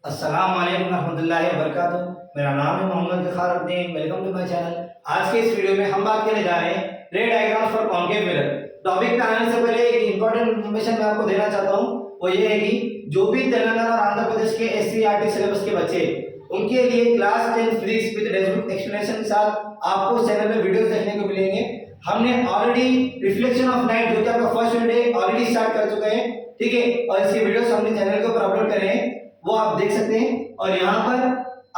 अस्सलाम वालेकुम रहमतुल्लाहि व बरकातुहू। मेरा नाम है Mohammad Zafaruddin. Welcome to my channel. आज के इस वीडियो में हम बात करने जा रहे हैं रे diagrams for concave mirror. Topic पे आने से पहले एक इंपॉर्टेंट इन्फॉर्मेशन मैं आपको देना चाहता हूं, वो ये है कि जो भी तेलंगाना और आंध्र प्रदेश के एससीईआरटी सिलेबस के बच्चे, उनके लिए class 10 physics with text explanation के साथ आपको चैनल में वीडियोस देखने को मिलेंगे। हमने ऑलरेडी रिफ्लेक्शन ऑफ लाइट, जो कि आपका फर्स्ट वीडियो ऑलरेडी स्टार्ट कर चुके हैं, ठीक है, और इसकी वीडियोस हमने चैनल के ऊपर अपलोड करे हैं, वो आप देख सकते हैं। और यहाँ पर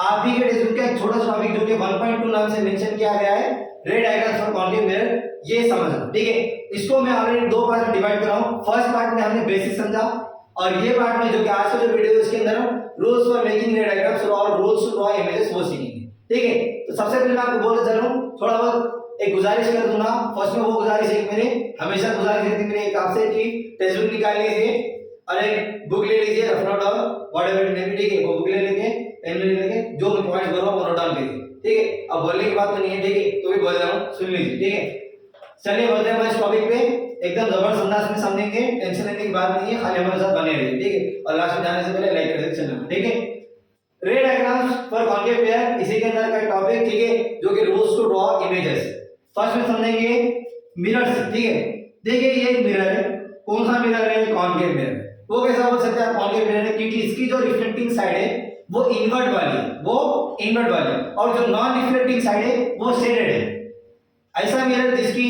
आप भी के टेक्स्ट का एक छोटा सा टॉपिक जो कि 1.2 नाम से मेंशन किया गया है, रे डायग्राम्स फॉर कॉन्केव मिरर, ये समझना, ठीक है। इसको मैं ऑलरेडी दो पार्ट में डिवाइड कर रहा हूँ। फर्स्ट पार्ट में हमने बेसिक समझा, और ये पार्ट में जो कि आज का जो वीडियो है उसके अंदर हम रूल्स फॉर मेकिंग रे डायग्राम्स और रूल्स टू ड्रॉ इमेजेस वो सीखेंगे, ठीक है। तो सबसे पहले मैं आपको बोलते चलूं, थोड़ा बहुत एक गुजारिश कर दूंगा। फर्स्ट में वो गुजारिश एक मेरे हमेशा गुजारिश रहती मेरी एक आपसे कि टेक्स्ट बुक निकाल लीजिए और एक बुक ले लीजिए, रफ नोट और व्हाटएवर इट मे बी, ठीक है। वो बुक ले लेके पेन ले लेके जो मैं पॉइंट्स बोल रहा हूं वो नोट डाउन कीजिए, ठीक है। अब बोलने की बात तो नहीं है, ठीक है, तो भी बोल रहा हूं, सुन लीजिए, ठीक है। चलिए बढ़ते हैं इस टॉपिक पे। एकदम जबरदस्त अंदाज में समझेंगे, टेंशन लेने की बात नहीं है, खाली हमारे साथ बने रहिए, ठीक है। और लास्ट में जाने से पहले लाइक कर दें चैनल, ठीक है। रे डायग्राम्स फॉर कॉन्केव मिरर, इसी के अंदर का टॉपिक, ठीक है, जो कि rules to draw images. First में समझेंगे मिरर्स, ठीक है। देखिए ये एक मिरर है, कौन सा मिरर है? Concave mirror. वो कैसा बोल सकते हैं कॉन्केव मिरर है? क्योंकि इसकी जो रिफ्लेक्टिंग साइड है वो इनवर्ट वाली है, वो इनवर्ट वाली है, और जो नॉन रिफ्लेक्टिंग साइड है वो शेडेड है। ऐसा मिरर जिसकी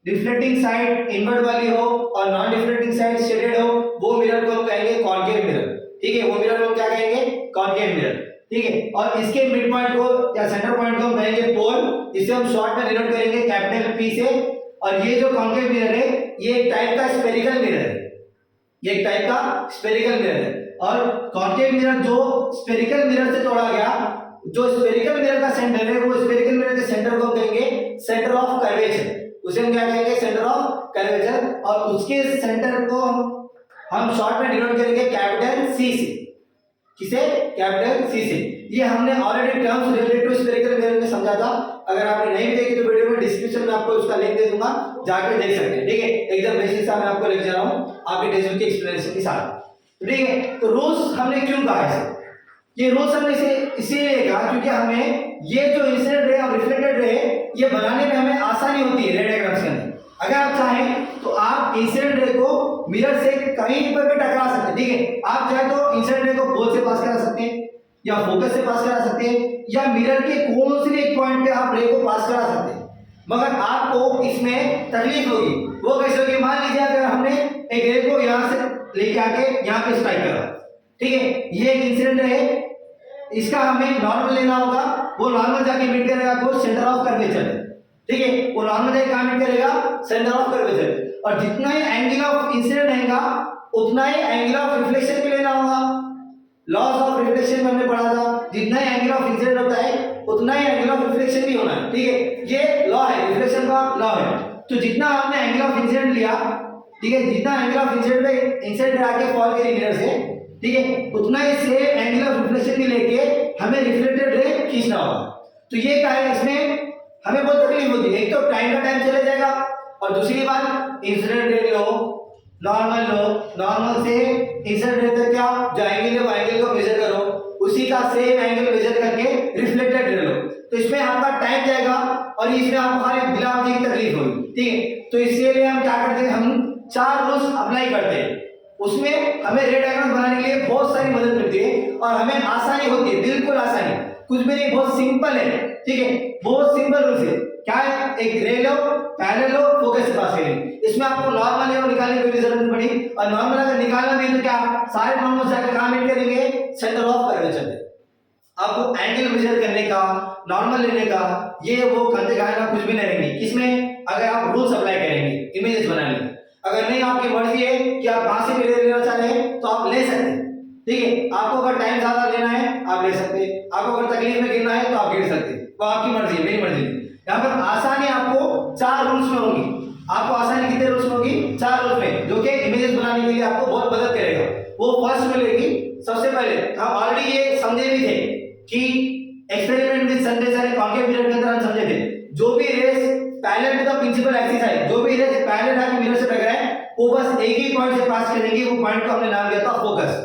रिफ्लेक्टिंग साइड इनवर्ट वाली हो और नॉन रिफ्लेक्टिंग साइड शेडेड हो, वो मिरर को हम कहेंगे कॉन्केव मिरर, ठीक है। वो मिरर को क्या कहेंगे? कॉन्केव मिरर, ठीक है। और इसके मिड पॉइंट को या सेंटर पॉइंट को हम कहेंगे पोल, इसे हम शॉर्ट में डिनोट करेंगे कैपिटल पी से। और ये जो कॉन्केव मिरर है ये एक टाइप का स्फेरिकल मिरर है, ये एक टाइप का स्फेरिकल मिरर है। और कॉन्केव मिरर जो स्फेरिकल मिरर से तोड़ा गया, जो स्फेरिकल मिरर का सेंटर है, वो स्फेरिकल मिरर के सेंटर को कहेंगे सेंटर ऑफ कर्वेचर, उसे हम क्या कहेंगे? Centre of curvature. और उसके सेंटर को हम शॉर्ट में डिनोट करेंगे कैपिटल सी से। किसे? कैपिटल सी से। ये हमने already terms related to spherical mirror में समझा था। अगर आपने नहीं देखी तो वीडियो में डिस्क्रिप्शन में आपको उसका लिंक दे दूंगा, जाकर देख सकते हैं, ठीक है। एकदम बेसिक सा मैं आपको लेके जा रहा हूं आपके टेक्स्ट बुक की एक्सप्लेनेशन के साथ, ठीक है। तो रूल्स हमने क्यों कहा है? ये रूल्स हमने इसीलिए कहा क्योंकि हमें ये जो इंसिडेंट रे और रिफ्लेक्टेड रे ये बनाने में हमें आसानी होती है रे डायग्राम्स के अंदर। अगर आप चाहें तो आप इंसिडेंट रे को मिरर से कहीं पर भी टकरा सकते हैं, ठीक है। आप चाहे तो इंसिडेंट रे को पोल से पास करा सकते हैं, या फोकस से पास करा सकते हैं, या मिरर के कौन से भी एक पॉइंट पे आप रे को पास करा सकते हैं। मगर आपको इसमें तकलीफ होगी। वो कैसे होगी? मान लीजिए अगर हमने एक रे को यहां से लेके आके यहां पे स्ट्राइक करा, ठीक है, ये एक इंसिडेंट है, इसका हमें नॉर्मल लेना होगा। वो नॉर्मल जाके मीट करेगा को सेंटर ऑफ कर्वेचर, ठीक है। वो नॉर्मल जाके कहां मीट करेगा? Centre of curvature. और जितना ही एंगल ऑफ इंसिडेंट रहेगा उतना ही एंगल ऑफ रिफ्लेक्शन भी लेना होगा। लॉस ऑफ रिफ्लेक्शन में हमने पढ़ा था, जितना ही एंगल ऑफ इंसिडेंट होता है उतना ही एंगल ऑफ रिफ्लेक्शन भी होना है, ठीक है। ये लॉ है, रिफ्लेक्शन का लॉ है। तो जितना हमने एंगल ऑफ इंसिडेंट लिया, ठीक है, जितना एंगल ऑफ इंसिडेंट पे इंसिडेंट आके फॉल करी मिरर से, ठीक है, उतना ही सेम एंगल ऑफ रिफ्लेक्शन भी लेके हमें रिफ्लेक्टेड रे खींचना होगा। तो ये क्या है, इसमें हमें बहुत तकलीफ होती है। एक तो टाइम का टाइम चला जाएगा, और दूसरी बात इंसिडेंट रे लो, नॉर्मल लो, नॉर्मल से इंसिडेंट रे तक क्या जो एंगल है वो एंगल को मेजर करो, उसी का सेम एंगल मेजर करके रिफ्लेक्टेड रे लो। तो इसमें आपका टाइम जाएगा और इसमें आपको खाली बिलावटी की तकलीफ होगी, ठीक है। तो इसलिए हम क्या करते हैं, हम 4 रूल्स अप्लाई करते हैं। उसमें हमें रे डायग्राम बनाने के लिए बहुत सारी मदद मिलती है और हमें आसानी होती है, बिल्कुल आसानी, कुछ भी नहीं, बहुत सिंपल है, ठीक है। बहुत सिंपल रूल्स है। क्या है? एक रे लो, पैरेलल लो, फोकस से पास करेंगे। इसमें आपको नॉर्मल रे निकालने की जरूरत नहीं पड़ी, और नॉर्मल अगर निकालना भी तो क्या सारे नॉर्मल जाकर कहां मीट करेंगे? सेंटर ऑफ कर्वेचर पे। आपको एंगल मेजर करने का, नॉर्मल लेने का, ये वो करते का कुछ भी नहीं रहेंगे। किसमें? अगर आप रूल्स अप्लाई करेंगे इमेजेस बनाने में। अगर नहीं, आपकी मर्जी है कि आप कहां से भी लेना चाहते हैं तो आप ले सकते हैं, ठीक है। आपको अगर टाइम ज्यादा लेना है आप ले सकते हैं, आपको अगर तकलीफ में गिरना है तो आप गिर सकते हैं, वो आपकी मर्जी है, मेरी मर्जी नहीं। यहाँ पर आसानी आपको 4 रूल्स में होगी। आपको आसानी कितने रूल्स में होगी? 4 रूल्स में, जो कि इमेजेस बनाने के लिए आपको बहुत मदद करेगा। वो फर्स्ट में लेगी, सबसे पहले हम ऑलरेडी ये समझे भी थे कि experiment with sunrays and concave mirror के अंदर हम समझे थे, जो भी rays parallel to the principal axis है, जो भी रेस पैरेलल आके मिरर से टकराए वो बस एक ही पॉइंट से पास करेंगे, वो पॉइंट को हमने नाम दिया था फोकस।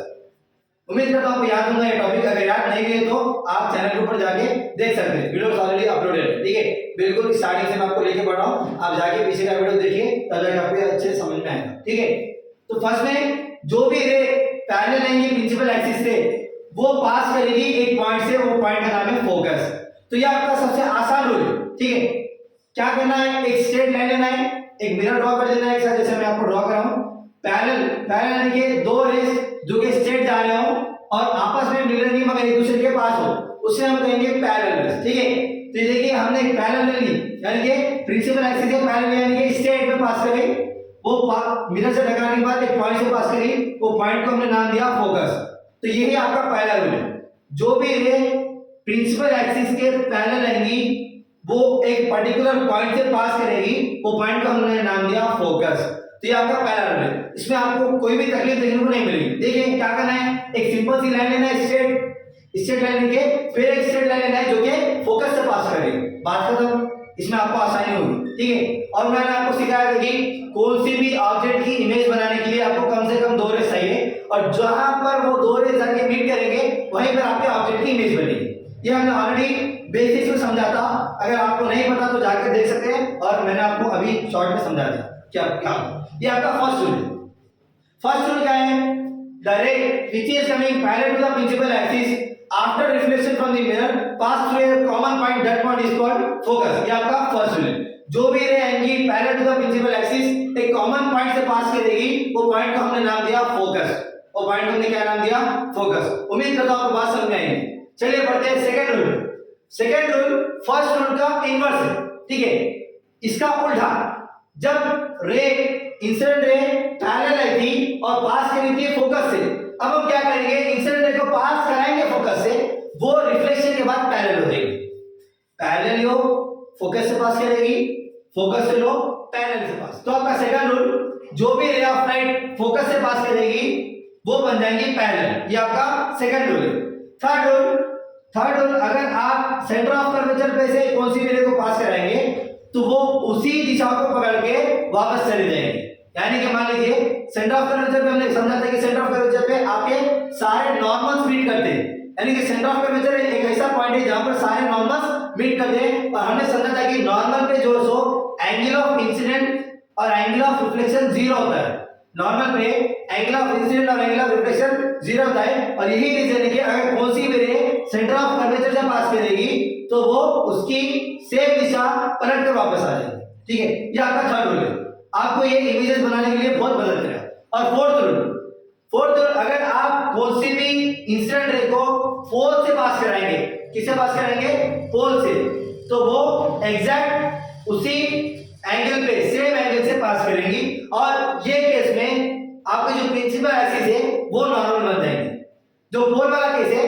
उम्मीद करता हूं आपको याद होगा ये टॉपिक। अगर याद नहीं है तो आप चैनल के ऊपर जाके देख सकते हैं, वीडियो ऑलरेडी अपलोडेड है। ठीक है, बिल्कुल स्टार्टिंग से मैं आपको लेके बढ़ रहा हूं, आप जाके पीछे का वीडियो देखिए, तब जाके आपको अच्छे समझ में आएगा। ठीक है, तो फर्स्ट में जो भी रे पैरेलल रहेंगी प्रिंसिपल एक्सिस से वो पास करेगी एक पॉइंट से, वो पॉइंट का नाम है फोकस। तो ये आपका सबसे आसान रूल है। ठीक है, क्या करना है, एक स्ट्रेट लाइन लेना है, एक मिरर ड्रॉ कर देना है एक साथ, जैसे मैं आपको ड्रॉ कर रहा हूं। पैरेलल यानी कि दो रेस जो कि स्ट्रेट जा रहे हो और आपस में मिल रही मगर एक दूसरे के पास हो, उसे हम कहेंगे पैरेलल रेस। ठीक है, तो ये देखिए हमने एक पैरेलल ले ली, यानी कि प्रिंसिपल एक्सिस के पैरेलल यानी कि स्ट्रेट में पास करें, वो मिरर से टकराने के बाद एक पॉइंट से पास करी, वो पॉइंट को हमने नाम दिया फोकस। तो यही आपका पहला रूल है, जो भी रे प्रिंसिपल एक्सिस के पैरेलल रहेंगी वो एक पर्टिकुलर पॉइंट से पास करेगी, वो पॉइंट को हमने नाम दिया फोकस। तो ये आपका पहला रूल है, इसमें आपको कोई भी तकलीफ देखने को नहीं मिलेगी। देखिए क्या करना है, एक सिंपल सी लाइन लेना है, स्ट्रेट लाइन लेके फिर एक स्ट्रेट लाइन लेना है जो कि फोकस से पास करेगी, बात खत्म। इसमें आपको आसानी होगी। ठीक है, और मैंने आपको सिखाया था कि कौन सी भी ऑब्जेक्ट की इमेज बनाने के लिए आपको कम से कम दो रेस चाहिए, और जहां पर वो दो रेस जाके मीट करेंगे वहीं पर आपके ऑब्जेक्ट की इमेज बनेगी। ये हमने ऑलरेडी बेसिक्स में समझा था, अगर आपको नहीं पता तो जाकर देख सकते हैं, और मैंने आपको अभी शॉर्ट में समझा दिया क्या। ये आपका फर्स्ट रूल है। फर्स्ट रूल क्या है, the ray which is coming parallel to the principal axis after reflection from the mirror pass through a common point, that point is called focus. ये आपका फर्स्ट रूल है। जो भी ray आएंगी parallel to the principal axis एक common point से pass करेगी, वो पॉइंट को हमने नाम दिया फोकस। वो पॉइंट को हमने क्या नाम दिया, फोकस। उम्मीद करता हूं आपको बात समझ में आएगी। चलिए बढ़ते हैं second rule. Second rule first rule का इनवर्स है। ठीक है, इसका उल्टा, जब रे इंसिडेंट रे पैरेलल थी और पास करी थी फोकस से, अब हम क्या करेंगे, इंसिडेंट रे को पास कराएंगे फोकस से, वो रिफ्लेक्शन के बाद पैरेलल हो जाएगी। पैरेलल लो फोकस से पास करेगी, फोकस से लो पैरेलल से पास। तो आपका सेकंड रूल, जो भी रे ऑफ लाइट फोकस से पास करेगी वो बन जाएंगी पैरेलल। ये आपका सेकंड रूल है। थर्ड रूल, अगर आप सेंटर ऑफ कर्वेचर पे से कौन सी रे को पास कराएंगे तो वो उसी दिशा को पकड़ के वापस चले जाएंगे। यानी कि मान लीजिए सेंटर ऑफ कर्वेचर पे हमने समझा था कि सेंटर ऑफ कर्वेचर पे आपके सारे नॉर्मल्स मीट करते हैं, यानी कि सेंटर ऑफ कर्वेचर एक ऐसा पॉइंट है जहां पर सारे नॉर्मल्स मीट करते हैं, और हमने समझा था कि नॉर्मल पे जो सो एंगल ऑफ इंसिडेंट और एंगल ऑफ रिफ्लेक्शन जीरो होता है। नॉर्मल पे एंगल ऑफ इंसिडेंट और एंगल ऑफ रिफ्लेक्शन जीरो होता है, और यही रीजन है कि अगर कौन सी भी रे सेंटर ऑफ कर्वेचर से पास करेगी तो वो उसकी सेम दिशा पलट कर वापस आ जाएगी। ठीक है, ये आपका थर्ड रूल है, आपको ये इमेजेस बनाने के लिए बहुत मदद करेगा। और फोर्थ रूल, अगर आप कौन सी भी इंसिडेंट रे को पोल से पास कराएंगे, किससे पास कराएंगे, पोल से, तो वो एग्जैक्ट उसी एंगल पे सेम एंगल से पास करेंगी, और ये केस में आपकी जो प्रिंसिपल एक्सिस है वो नॉर्मल बन जाएगी। जो पोल वाला केस है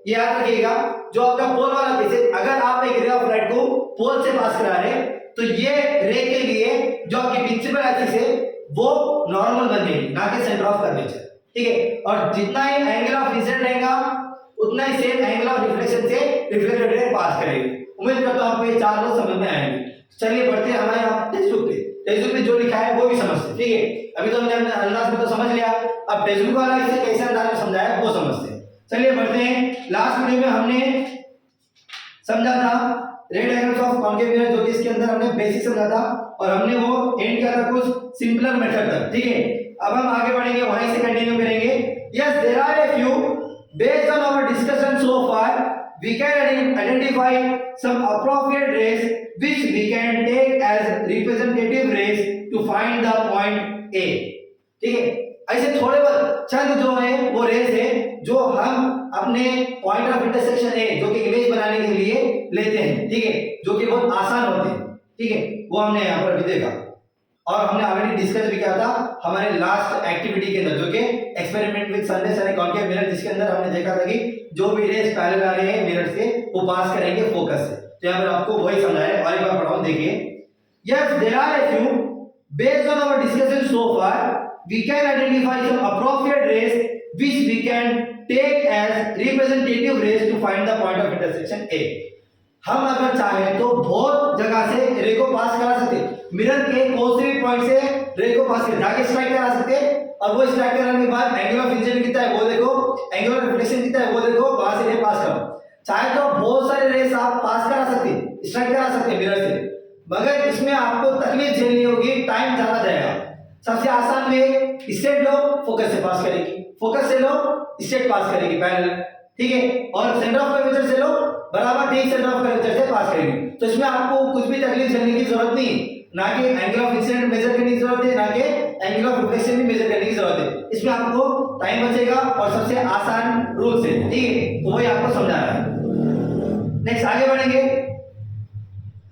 ये याद रखिएगा, जो आपका पोल वाला केस है, अगर आप एक रे ऑफ लाइट को पोल से पास करा रहे हैं तो ये रे के लिए जो आपकी प्रिंसिपल एक्सिस है वो नॉर्मल बन जाएगी, ना कि सेंटर ऑफ कर्वेचर। ठीक है, और जितना ही एंगल ऑफ इंसिडेंट रहेगा उतना ही सेम एंगल ऑफ रिफ्लेक्शन से रिफ्लेक्टेड रे पास करेगी। उम्मीद करता हूं आपको ये चार लोग समझ में आएंगे। चलिए बढ़ते हैं हमारे यहाँ टेक्स्ट बुक पे। टेक्स्ट बुक में जो लिखा है वो भी समझते हैं। ठीक है, अभी तो हमने अंदाज में तो समझ लिया, अब टेक्स्ट बुक वाला इसे कैसे अंदाज में समझाया वो समझते हैं। चलिए बढ़ते हैं, लास्ट वीडियो में हमने समझा था रे डायग्राम्स ऑफ कॉन्केव मिरर, जो कि इसके अंदर हमने बेसिक समझा था, और हमने वो एंड किया था कुछ सिंपलर मेथड तक। ठीक है, अब हम आगे बढ़ेंगे, वहीं से कंटिन्यू करेंगे। Yes, there are a few based on our discussion so far we can identify some appropriate rays which we can take as representative rays to find the point A। ठीक है, ऐसे थोड़े बहुत चंद जो है वो रेस है जो हम अपने पॉइंट ऑफ इंटरसेक्शन ए, जो कि इमेज बनाने के लिए लेते हैं। ठीक है, जो कि बहुत आसान होते हैं। ठीक है, वो हमने यहाँ पर भी देखा, और हमने ऑलरेडी डिस्कस भी किया था हमारे लास्ट एक्टिविटी के अंदर, जो कि experiment with sunless and concave mirror, जिसके अंदर हमने देखा था कि जो भी रेस पैरेलल आ रहे हैं मिरर से वो पास करेंगे फोकस से। तो यहाँ पर आपको वही समझाया, और एक बार पढ़ाऊं, देखिए। Yes, there are a few based on our discussion so far we can identify some appropriate rays which we can take as representative rays to find the point of intersection A। हम अगर चाहें तो बहुत जगह से रे को पास करा सकते, मिरर के कौन से भी पॉइंट से रे को पास कर जाके स्ट्राइक करा सकते, और वो स्ट्राइक कराने के बाद एंगल ऑफ इंसिडेंट कितना है वो देखो, एंगुलर रिफ्लेक्शन कितना है वो देखो, वहां से रे पास करो। चाहे तो बहुत सारे रेस आप पास करा सकते, स्ट्राइक करा सकते मिरर से, मगर इसमें आपको तकलीफ झेलनी होगी, टाइम ज्यादा जाएगा। सबसे आसान में स्ट्रेट लो, फोकस से पास करेगी, फोकस से लो, स्ट्रेट पास करेगी पैरेलल, ठीक है। और सेंटर ऑफ कर्वेचर से लो, बराबर ठीक सेंटर ऑफ कर्वेचर से पास करेगी। तो इसमें आपको कुछ भी तकलीफ झेलने की जरूरत नहीं, ना कि एंगल ऑफ इंसिडेंट मेजर करने की जरूरत है, ना कि एंगल ऑफ रिफ्लेक्शन भी मेजर करने की जरूरत है। इसमें आपको टाइम बचेगा और सबसे आसान रूल से, ठीक है। तो वही आपको समझा रहा है। नेक्स्ट आगे बढ़ेंगे।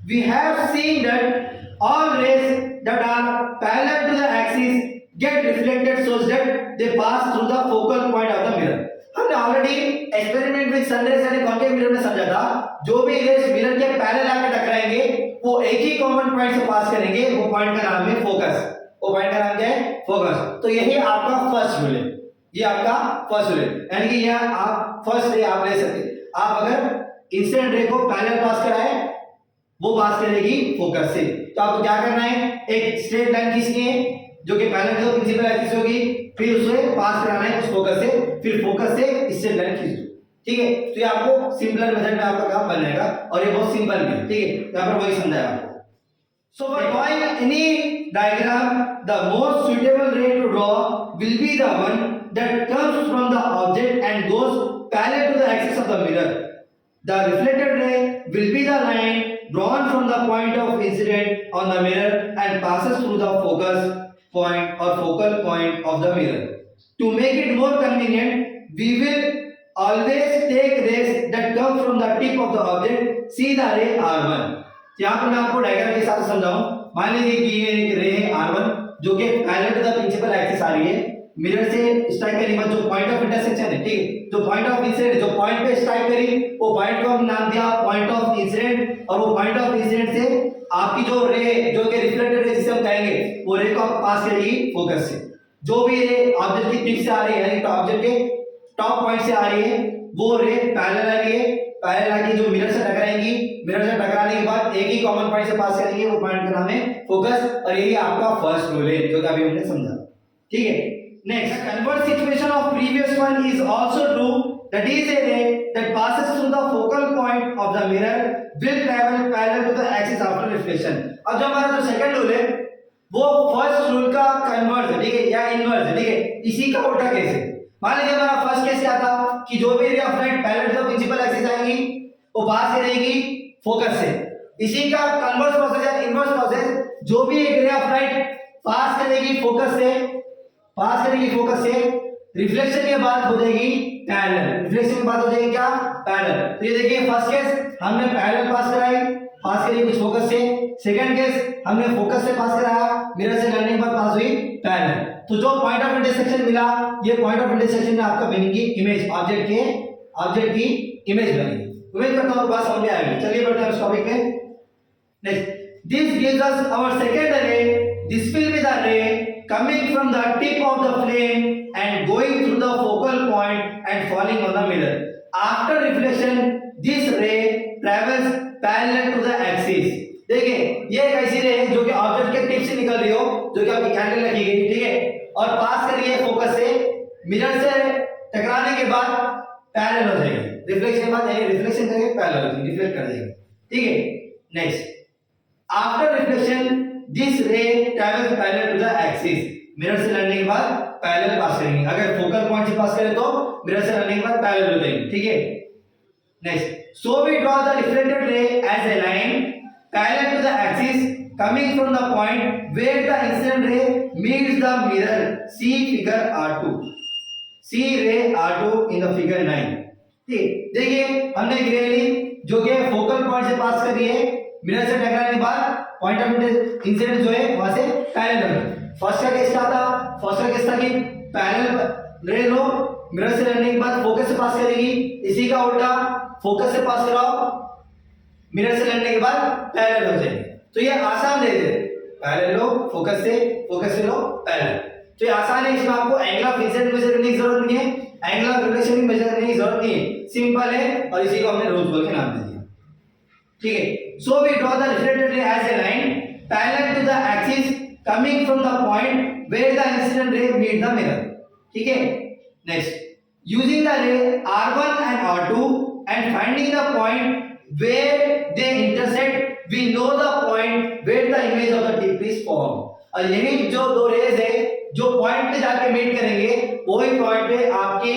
We have seen that all rays that are parallel to the axis get reflected so that they pass through the focal point of the mirror. हमने already experiment with sunrays and concave mirror में समझा था, जो भी race mirror के parallel आकर टकराएंगे वो एक ही कॉमन पॉइंट से पास करेंगे, वो पॉइंट का नाम है फोकस। वो पॉइंट का नाम क्या है? फोकस। तो यही आपका फर्स्ट रूल है, ये आपका फर्स्ट रूल है, यानी कि यह आप फर्स्ट रे आप ले सकते। आप अगर इंसिडेंट रे को पैरेलल पास कराए, वो पास करेगी फोकस से। तो आपको क्या करना है, एक स्ट्रेट लाइन खींचनी है जो कि पैरेलल टू प्रिंसिपल एक्सिस होगी, फिर उसे पास कराना है उस फोकस से, फिर फोकस से स्ट्रेट लाइन खींच दो, ठीक है। तो ये आपको सिंपलर मेथड में आपका काम बन जाएगा और ये बहुत सिंपल भी है, ठीक है। यहां पर वही समझाया आपको। So for drawing any diagram, the most suitable ray to draw will be the one that comes from the object and goes parallel to the axis of the mirror. The reflected ray will be the line drawn from the point of incident on the mirror and passes through the focus point or focal point of the mirror. To make it more convenient, we will always take rays that come from the tip of the object. See the ray R1. यहाँ पर मैं आपको diagram के साथ समझाऊं। मान लीजिए कि ये एक रे है R1 जो कि parallel to the principal axis आ रही है, मिरर से स्ट्राइक करने के बाद जो पॉइंट ऑफ इंटरसेक्शन है, ठीक है, जो पॉइंट ऑफ इंसिडेंट जो पॉइंट पे स्ट्राइक करी वो पॉइंट को हम नाम दिया पॉइंट ऑफ इंसिडेंट, और वो पॉइंट ऑफ इंसिडेंट से आपकी जो रे जो कि रिफ्लेक्टेड रे जिसे हम कहेंगे, वो रे को आप पास करेगी फोकस से। जो भी रे ऑब्जेक्ट की टिप से आ रही है, यानी ऑब्जेक्ट के टॉप पॉइंट से आ रही है, वो रे पैरेलल आ रही है, पैरेलल आके जो मिरर से टकराएंगी, मिरर से टकराने के बाद एक ही कॉमन पॉइंट से पास करेंगे, वो पॉइंट का नाम है फोकस, और यही आपका फर्स्ट रूल है जो कि अभी हमने समझा, ठीक है। Next, converse situation of previous one is also true, that is a ray that passes through the focal point of the mirror will travel parallel to the axis after reflection. अब जो हमारा जो सेकंड रूल है वो first rule का converse है, ठीक है, या इनवर्स है, ठीक है। इसी का उल्टा केस है। मान लीजिए हमारा फर्स्ट केस क्या था कि जो भी ray of light parallel to the principal axis आएगी वो पास करेगी फोकस से। इसी का कन्वर्स प्रोसेस है, इनवर्स प्रोसेस, जो भी एक रे ऑफ लाइट पास करेगी फोकस से, पास करेगी फोकस से, रिफ्लेक्शन के बाद हो जाएगी पैरेलल, रिफ्लेक्शन के बाद हो जाएगी क्या? पैरेलल। तो ये देखिए फर्स्ट केस हमने पैरेलल पास कराई, पास करी कुछ फोकस से। सेकंड केस हमने फोकस से पास कराया, मिरर से लड़ने के बाद पास हुई पैरेलल। तो जो पॉइंट ऑफ इंटरसेक्शन मिला, ये पॉइंट ऑफ इंटरसेक्शन में आपका बनेगी इमेज, ऑब्जेक्ट की इमेज बनेगी। उम्मीद करता हूं बात समझ में आएगी। चलिए बढ़ते हैं इस टॉपिक पे। Next, this gives us our second ray, this will be the ray coming from the tip of the flame and going through the focal point and falling on the mirror. After reflection, this ray travels parallel to the axis. देखिए ये एक ऐसी रे है जो कि object के tip से निकल रही हो, जो कि आपकी कैंडल लगी गई, ठीक है, और पास कर रही है फोकस से, मिरर से टकराने के बाद पैरेलल हो जाएगी, रिफ्लेक्शन के बाद यानी रिफ्लेक्शन करके पैरेलल हो जाएगी, रिफ्लेक्ट कर देगी, ठीक है। Next, after reflection this ray travels parallel to the axis, mirror से लड़ने के बाद पैरेलल पास करेंगे। अगर फोकल पॉइंट से पास करें तो मिरर से लड़ने के बाद पैरेलल हो जाएंगे, ठीक है। Next, so we draw the reflected ray as a line parallel to the axis coming from the point where the incident ray meets the mirror. See figure R2. See ray R2 in the figure 9. ठीक, देखिए हमने रे ली जो कि focal point से पास कर रही है, मिरर से टकराने के बाद पॉइंट ऑफ इंसिडेंट जो है वहां से पैरेलल है। फर्स्ट का केस क्या था? फर्स्ट का केस था कि पैरेलल रे लो, मिरर से लड़ने के बाद फोकस से पास करेगी। इसी का उल्टा, फोकस से पास कराओ, मिरर से लड़ने के बाद पैरेलल हो जाएगी। तो ये आसान रे है, पैरेलल लो, फोकस से लो, पैरेलल। तो ये आसान है, इसमें आपको एंगल ऑफ इंसिडेंट मेजर करने की जरूरत नहीं है, एंगल ऑफ रिफ्लेक्शन भी मेजर करने की जरूरत नहीं है, सिंपल है, और इसी को हमने रोज बोल के नाम दे दिया, ठीक है। So we draw the reflected ray as a line parallel to the axis coming from the point where the incident ray meet the mirror, ठीक है। Next, using the ray R1 and R2 and finding the point where they intersect, we know the point where the image of the tip is formed. और यही जो दो raise है जो point पे जाके मीट करेंगे वही पॉइंट पे आपकी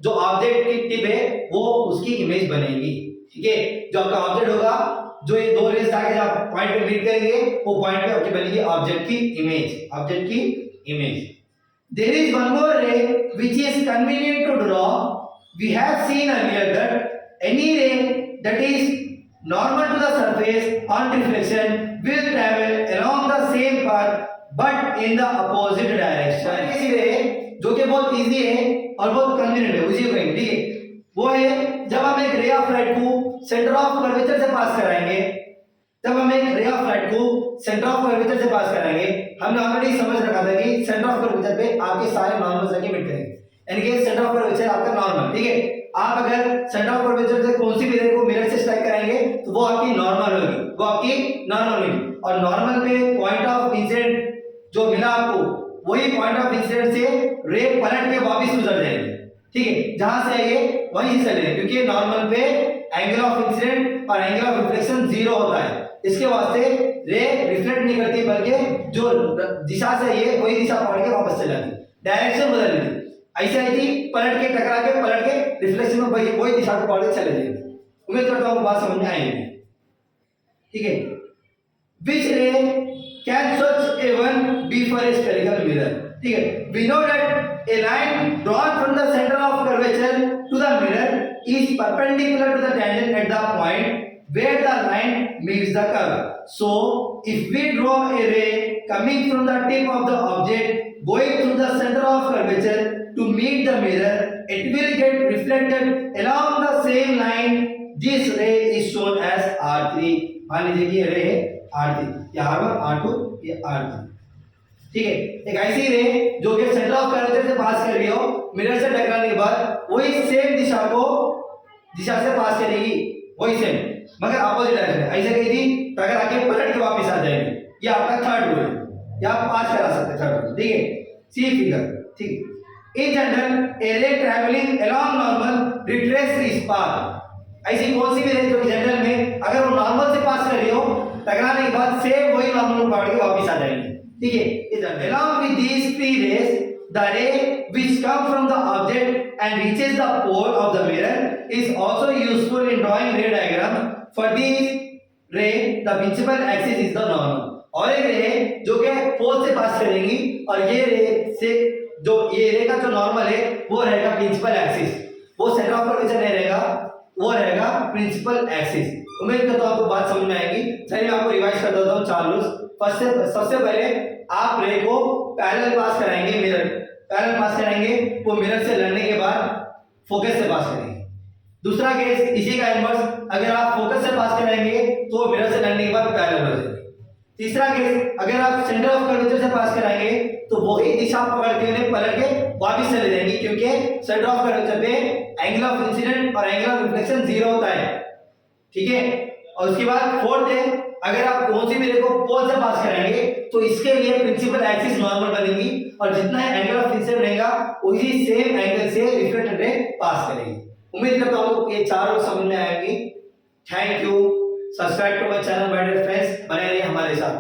जो ऑब्जेक्ट की टिप है वो उसकी इमेज बनेगी। ठीक है, जो आपका ऑब्जेक्ट होगा, जो ये दो रेज जाके जब पॉइंट पे मीट करेंगे वो पॉइंट पे आपकी बनेगी ऑब्जेक्ट की इमेज, ऑब्जेक्ट की image. There is one more ray which is convenient to draw. We have seen earlier that any ray that is normal to the surface on reflection will travel along the same path but in the opposite direction. ऐसी रे जो कि बहुत easy है और बहुत convenient है, उसी को कहेंगे। ठीक है, वो है जब हम एक रे ऑफ लाइट को सेंटर ऑफ कर्वेचर से पास कराएंगे, जब हम एक रे ऑफ लाइट को सेंटर ऑफ कर्वेचर से पास कराएंगे, हमने ऑलरेडी समझ रखा था कि सेंटर ऑफ कर्वेचर पे आपके सारे नॉर्मल जाके मिट करेंगे, यानी कि सेंटर ऑफ कर्वेचर आपका नॉर्मल। ठीक है, आप अगर सेंटर ऑफ कर्वेचर से कौन सी भी रे को मिरर से स्ट्राइक कराएंगे तो वो आपकी नॉर्मल होगी, वो आपकी नॉर्मल होगी। और नॉर्मल पे पॉइंट ऑफ इंसिडेंट जो मिला आपको वही पॉइंट ऑफ इंसिडेंट से रे पलट के वापस गुजर जाएगी। ठीक है, जहां से आएगी वहीं से चलेगी, क्योंकि नॉर्मल पे एंगल ऑफ इंसिडेंट और एंगल ऑफ रिफ्लेक्शन जीरो होता है, इसके वास्ते रे रिफ्लेक्ट नहीं करती बल्कि जो दिशा से है वही दिशा पकड़ के वापस चली जाती, डायरेक्शन बदल लेती। ऐसे आई थी पलट के टकरा के पलट के रिफ्लेक्शन में वही दिशा को पकड़ के चले जाएगी। उम्मीद करता हूं बात समझ में आएगी। ठीक है, which ray can such a one be for a spherical mirror? ठीक है, we know that a line drawn from the center of curvature to the mirror is perpendicular to the tangent at the point where the line meets the curve. So if we draw a ray coming from the tip of the object going through the center of curvature to meet the mirror, it will get reflected along the same line. This ray is shown as R3. मान लीजिए कि ये रे है R3, ये R1, R2, ये R3। ठीक है, एक ऐसी रे जो कि सेंटर ऑफ कर्वेचर से पास कर रही हो, मिरर से टकराने के बाद वही सेम दिशा से पास करेगी, वही सेम मगर अपोजिट डायरेक्शन है। ऐसे कही थी टकरा के पलट के वापस आ जाएगी। ये आपका थर्ड रूल है, ये आप पास करा सकते हैं थर्ड रूल। ठीक है, सी फिगर। ठीक, इन जनरल ए रे ट्रैवलिंग अलोंग नॉर्मल रिट्रेस इस पाथ। ऐसी कौन सी भी रे जो जनरल में अगर वो नॉर्मल से पास कर रही हो टकराने के बाद सेम वही नॉर्मल को पकड़ के वापस आ जाएंगे। ठीक है, इधर along with these three rays, the ray which come from the object and reaches the pole of the mirror is also useful in drawing ray diagram. For these ray, the principal axis is the normal. और एक रे जो कि पोल से पास करेंगी और ये रे से जो ये रे का जो नॉर्मल है वो रहेगा प्रिंसिपल एक्सिस, वो सेंटर ऑफ कर्वेचर नहीं रहेगा, वो रहेगा प्रिंसिपल एक्सिस। उम्मीद करता हूं आपको बात समझ में आएगी। चलिए मैं आपको रिवाइज कर देता हूं 4 रूल्स। सबसे पहले आप रे को पैरेलल पास कराएंगे, पैरेलल पास कराएंगे, वो मिरर से लड़ने के बाद फोकस से पास करेंगे। दूसरा केस इसी का इनवर्स, अगर आप फोकस से पास कराएंगे तो मिरर से लड़ने के बाद पैरेलल हो जाएंगे। तीसरा केस, अगर आप सेंटर ऑफ कर्वेचर से पास कराएंगे तो वही दिशा पकड़ के उन्हें पलट के वापस चले जाएंगे, क्योंकि सेंटर ऑफ कर्वेचर पे एंगल ऑफ इंसिडेंट और एंगल ऑफ रिफ्लेक्शन जीरो होता है। ठीक है, और उसके बाद फोर्थ है, अगर आप कौन सी भी रे को पोल से पास कराएंगे तो इसके लिए प्रिंसिपल एक्सिस नॉर्मल बनेगी और जितना एंगल ऑफ इंसिडेंट रहेगा उसी सेम एंगल से रिफ्लेक्टेड रे पास करेगी। उम्मीद करता हूं ये चारों समझ में आएंगी। Thank you. Subscribe to my channel my dear friends, बने रहिए हमारे साथ।